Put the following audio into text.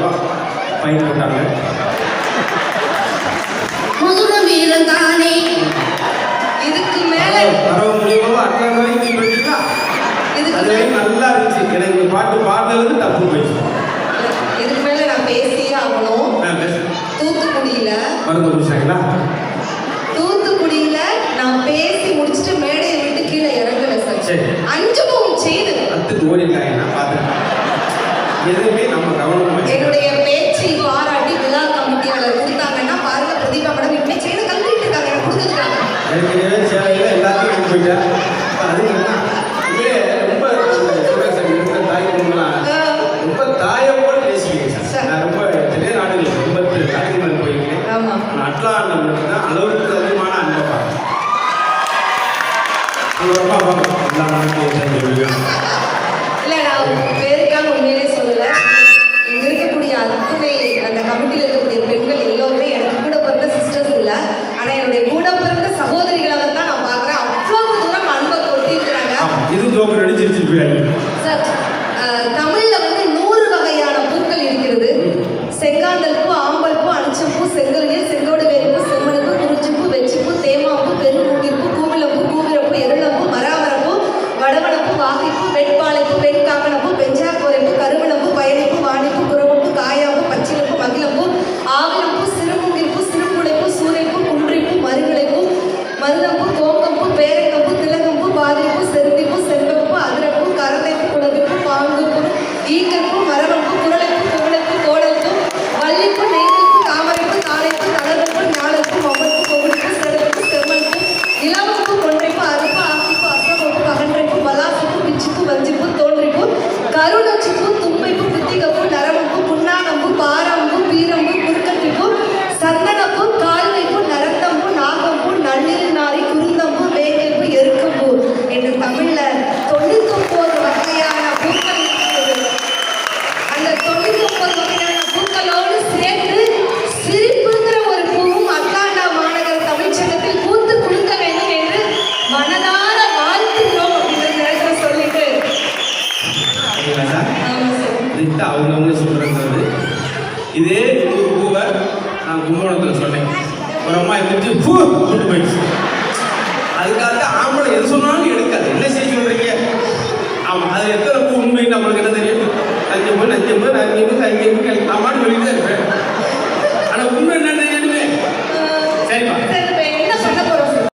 ரூபா ஃபைன் போட்டாங்க. முதுரம் இருந்தானே இதுக்கு மேல 60 ரூபா அட்லாஸ் வரைக்கும் போயிட்டா அது நல்லா இருந்துச்சு. எனக்கு பாட்டு பாடுறது தப்பு போயிடுச்சு. இதுக்கு மேல நான் பேசியே ஆகணும். தூத்துக்குடியில மருந்து குடிச்சாங்களா? தூத்துக்குடியில நான் பேசி முடிச்சுட்டு மேடையை விட்டு கீழே இறங்கல சார். அஞ்சமும் செய்து அத்துக்கு ஓடிட்டாங்க. நான் பார்த்தேன். எதுவுமே நம்ம கவனம் என்னுடைய பேச்சை பாராட்டி விழா கமிட்டியாளர் கொடுத்தாங்கன்னா பாருங்க பிரதீபா மேடம் இப்படி செய்து கல்விட்டு இருக்காங்க. எனக்கு கொடுத்துருக்காங்க. எனக்கு சேவையில் எல்லாத்தையும் போயிட்டேன். அது ரொம்ப தாய் பொங்கலாம் ரொம்ப தாயோட பேசிக்கிறேன் சார். நான் ரொம்ப நிறைய நாடுகள் 80 நாடுகள் போயிருக்கேன். அட்லாண்டில் மட்டும்தான் அளவுக்கு அதிகமான அன்பப்பா எல்லா நாட்களும் இல்லை நான் பேருக்காக உண்மையிலே சொல்லலை. இங்கே இருக்கக்கூடிய அத்தனை அந்த கமிட்டியில் இருக்கக்கூடிய பெண்கள் எல்லோருமே எனக்கு கூட பிறந்த சிஸ்டர்ஸ் இல்லை. ஆனால் என்னுடைய கூட பிறந்த சகோதரிகளாக தான் நான் பார்க்குறேன். அவ்வளோ தூரம் அன்பை கொட்டியிருக்கிறாங்க. இது ஜோக்கர் அடிச்சிருச்சு போயாங்க சார். தமிழில் வந்து 100 வகையான பூக்கள் இருக்கிறது. செங்காந்தல் பூ, ஆம்பல் பூ, அணிச்சம்பூ, செங்கலில், செங்கோடு வேரிப்பூ, செம்மணிப்பூ, குறிஞ்சிப்பூ, வெச்சிப்பூ, தேமாப்பூ, பெருமூங்கிற்பூ, கூவிலப்பூ, கூவிரப்பூ, எருளப்பூ, மராமரப்பூ, வடவனப்பூ, வாகைப்பூ, வெட்பாளைப்பூ, வெண்காக்கணப்பூ, பெஞ்சாக்கோரைப்பூ, கருவனப்பூ, பயணிப்பூ, வாணிப்பூ, குரவப்பூ, காயாப்பூ, பச்சிலப்பூ, மகிழப்பூ, ஆவிலப்பூ, சிறுமூங்கிற்பூ, சிறுபுளைப்பூ, சூரைப்பூ, குன்றிப்பூ, மருகிளைப்பூ, மருதப்பூ, கோங்கப்பூ, பேரங்கப்பூ, திலகம்பூ, பாதிரிப்பூ, செருந்திப்பூ, செண்பகப்பூ, அதிரப்பூ, கரந்தைப்பூ, குளவிப்பூ, பாங்குப்பூ, ஈக்கற்பூ, மரவப்பூ, குரலைப்பூ, குவளைப்பூ, கோடல்பூ, வள்ளிப்பூ, நெய்தல்பூ, தாமரைப்பூ, தாளைப்பூ, தளர்வப்பூ, ஞாழப்பூ, மொவ்வப்பூ, கொகுடிப்பூ, செடலைப்பூ, செம்மல்பூ, இளவப்பூ, கொன்றைப்பூ, அறுப்பூ, ஆக்கிப்பூ, அசவப்பூ, பகன்றைப்பூ, பலாசப்பூ, பிச்சிப்பூ, வஞ்சிப்பூ, தோன்றிப்பூ, கருநொச்சிப்பூ, தும்பைப்பூ, புத்திகப்பூ, நரம்பூ, புன்னாகம்பூ, பாரம்பூ, பீரம்பூ, குறுக்கத்திப்பூ, சந்தனப்பூ, கால்வைப்பூ, நரத்தம்பூ, நாகம்பூ, நள்ளில் நாரி, குருந்தம்பூ, வேங்கைப்பூ, எருக்கம்பூ என்று தமிழ்ல 99 வகையான பூக்கள் இருக்கிறது. அந்த 99 வகையான பூக்களோடு சேர்த்து சிரிப்புங்கிற ஒரு பூவும் அட்லாண்டா மாநகர தமிழ்ச்சங்கத்தில் பூத்து குலுங்க வேண்டும் என்று மனதார வாழ்த்துகிறோம் அப்படிங்கிற நேரத்தை சொல்லிட்டு அவங்க சொல்றது இதே பூவை நான் கும்பகோணத்தில் சொன்னேன். ஒரு அம்மா இருந்துச்சு பூ போயிடுச்சு.